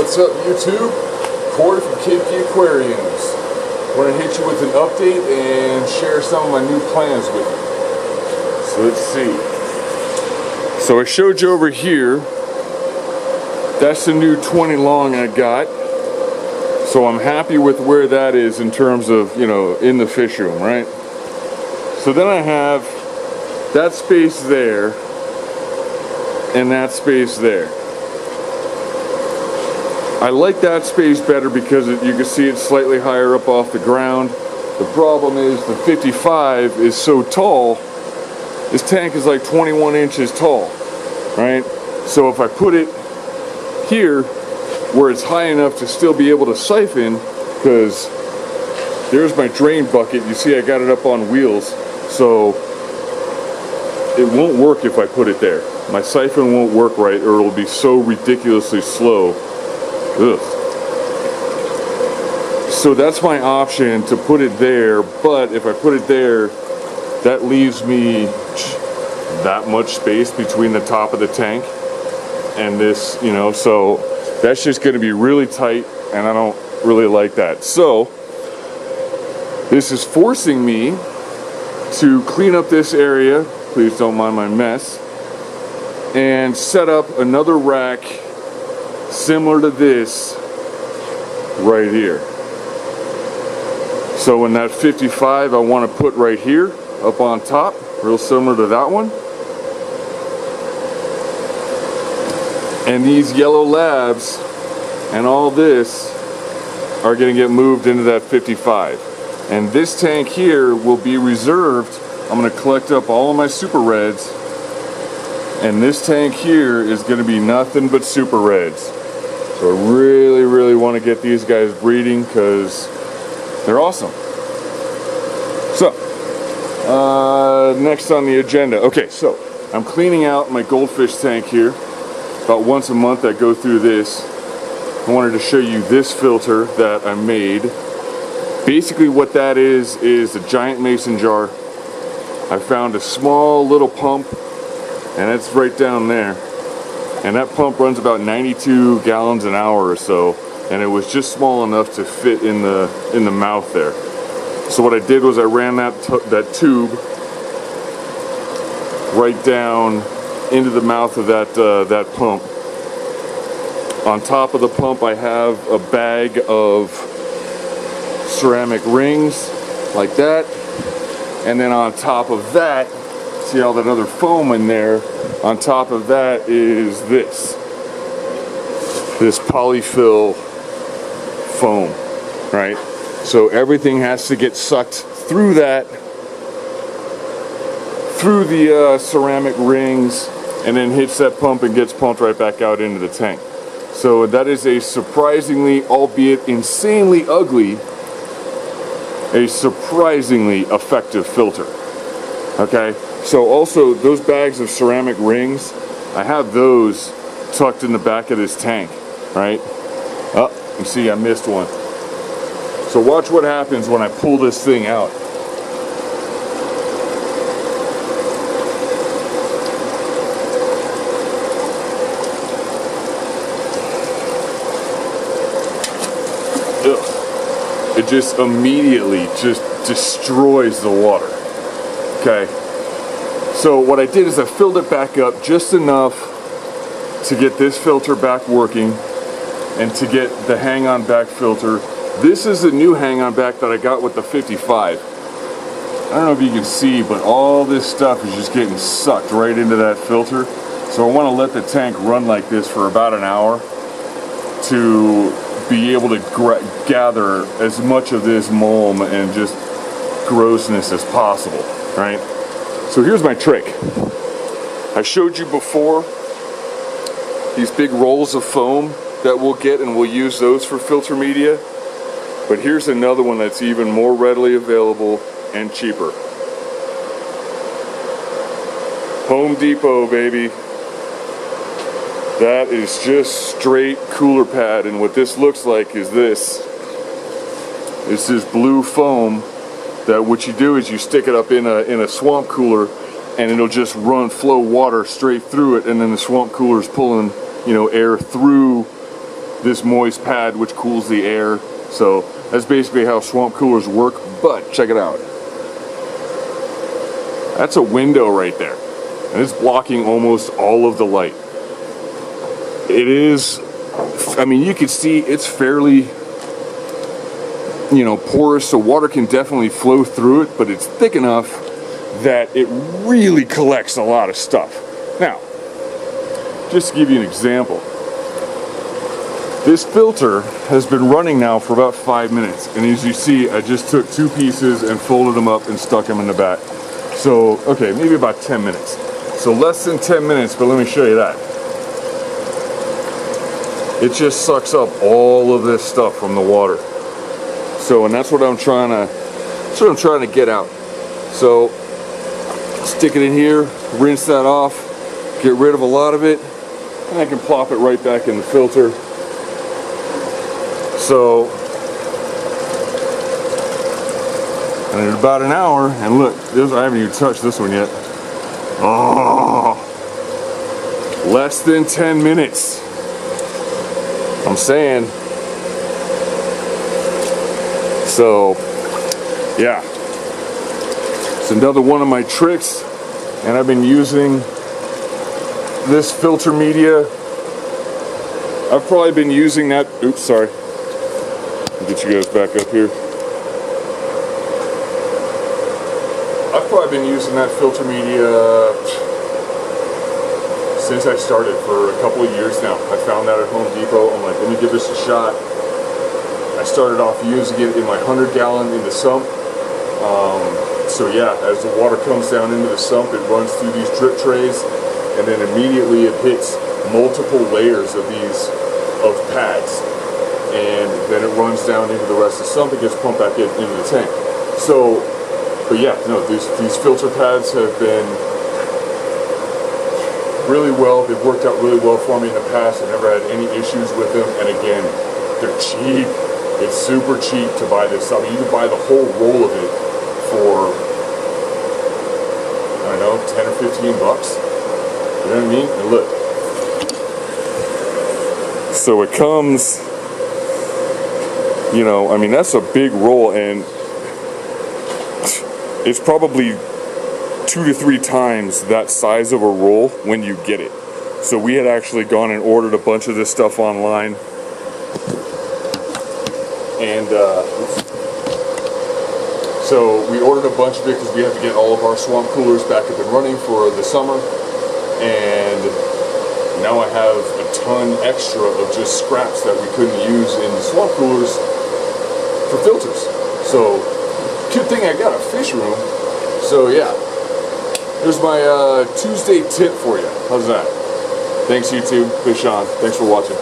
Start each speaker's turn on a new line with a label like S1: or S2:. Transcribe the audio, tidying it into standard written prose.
S1: What's up, YouTube? Corey from KP Aquariums. Want to hit you with an update and share some of my new plans with you. So let's see. So I showed you over here. That's the new 20 long I got. So I'm happy with where that is in terms of, you know, in the fish room, right? So then I have that space there and that space there. I like that space better because you can see it's slightly higher up off the ground. The problem is the 55 is so tall. This tank is like 21 inches tall, right? So if I put it here where it's high enough to still be able to siphon, because there's my drain bucket. You see I got it up on wheels, so it won't work if I put it there. My siphon won't work right, or it'll be so ridiculously slow. Ugh. So that's my option, to put it there, but if I put it there, that leaves me that much space between the top of the tank and this, you know, so that's just going to be really tight, and I don't really like that. So this is forcing me to clean up this area, please don't mind my mess, and set up another rack similar to this right here. So in that 55 I want to put right here up on top, real similar to that one. And these yellow labs and all this are going to get moved into that 55. And this tank here will be reserved. I'm going to collect up all of my super reds, and this tank here is going to be nothing but super reds. So I really want to get these guys breeding because they're awesome. So, next on the agenda. Okay, so I'm cleaning out my goldfish tank here. About once a month I go through this. I wanted to show you this filter that I made. Basically what that is a giant mason jar. I found a small little pump, and it's right down there. And that pump runs about 92 gallons an hour or so, and it was just small enough to fit in the mouth there. So what I did was I ran that tube right down into the mouth of that pump. On top of the pump I have a bag of ceramic rings like that, and then on top of that, see all that other foam in there? On top of that is this polyfill foam, right? So everything has to get sucked through that, through the ceramic rings, and then hits that pump and gets pumped right back out into the tank. So that is a surprisingly, albeit insanely ugly, a surprisingly effective filter. Okay? So also those bags of ceramic rings, I have those tucked in the back of this tank, right? Oh, you see I missed one. So watch what happens when I pull this thing out. Ugh. It just immediately just destroys the water. Okay? So what I did is I filled it back up just enough to get this filter back working and to get the hang-on back filter. This is the new hang-on back that I got with the 55. I don't know if you can see, but all this stuff is just getting sucked right into that filter. So I want to let the tank run like this for about an hour to be able to gather as much of this mulm and just grossness as possible, right? So here's my trick. I showed you before these big rolls of foam that we'll get, and we'll use those for filter media. But here's another one that's even more readily available and cheaper. Home Depot, baby. That is just straight cooler pad, and what this looks like is this. It's this blue foam that what you do is you stick it up in a swamp cooler, and it'll just flow water straight through it, and then the swamp cooler is pulling, you know, air through this moist pad which cools the air. So that's basically how swamp coolers work, but check it out. That's a window right there, and it's blocking almost all of the light. It is, I mean, you can see it's fairly, you know, porous, so water can definitely flow through it, but it's thick enough that it really collects a lot of stuff. Now, just to give you an example, this filter has been running now for about 5 minutes, and as you see, I just took 2 pieces and folded them up and stuck them in the back. So, okay, maybe about 10 minutes. So less than 10 minutes, but let me show you that. It just sucks up all of this stuff from the water. So, and that's what I'm trying to get out. So, stick it in here, rinse that off, get rid of a lot of it, and I can plop it right back in the filter. So, and in about an hour, and look, I haven't even touched this one yet. Oh, less than 10 minutes. I'm saying. So, yeah. It's another one of my tricks, and I've been using this filter media. I've probably been using that, oops, sorry. Get you guys back up here. I've probably been using that filter media since I started, for a couple of years now. I found that at Home Depot. I'm like, let me give this a shot. I started off using it in my 100-gallon in the sump. So yeah, as the water comes down into the sump, it runs through these drip trays, and then immediately it hits multiple layers of pads, and then it runs down into the rest of the sump. It gets pumped back into the tank. So, but yeah, no, these filter pads have been really well. They've worked out really well for me in the past. I've never had any issues with them, and again, they're cheap. It's super cheap to buy this stuff. You can buy the whole roll of it for, I don't know, 10 or 15 bucks. You know what I mean? And look. So it comes, you know, I mean, that's a big roll, and it's probably 2 to 3 times that size of a roll when you get it. So we had actually gone and ordered a bunch of this stuff online, and so we ordered a bunch of it because we have to get all of our swamp coolers back up and running for the summer, and now I have a ton extra of just scraps that we couldn't use in the swamp coolers for filters. So good thing I got a fish room. So yeah, here's my Tuesday tip for you. How's that? Thanks YouTube, Fish On. Thanks for watching.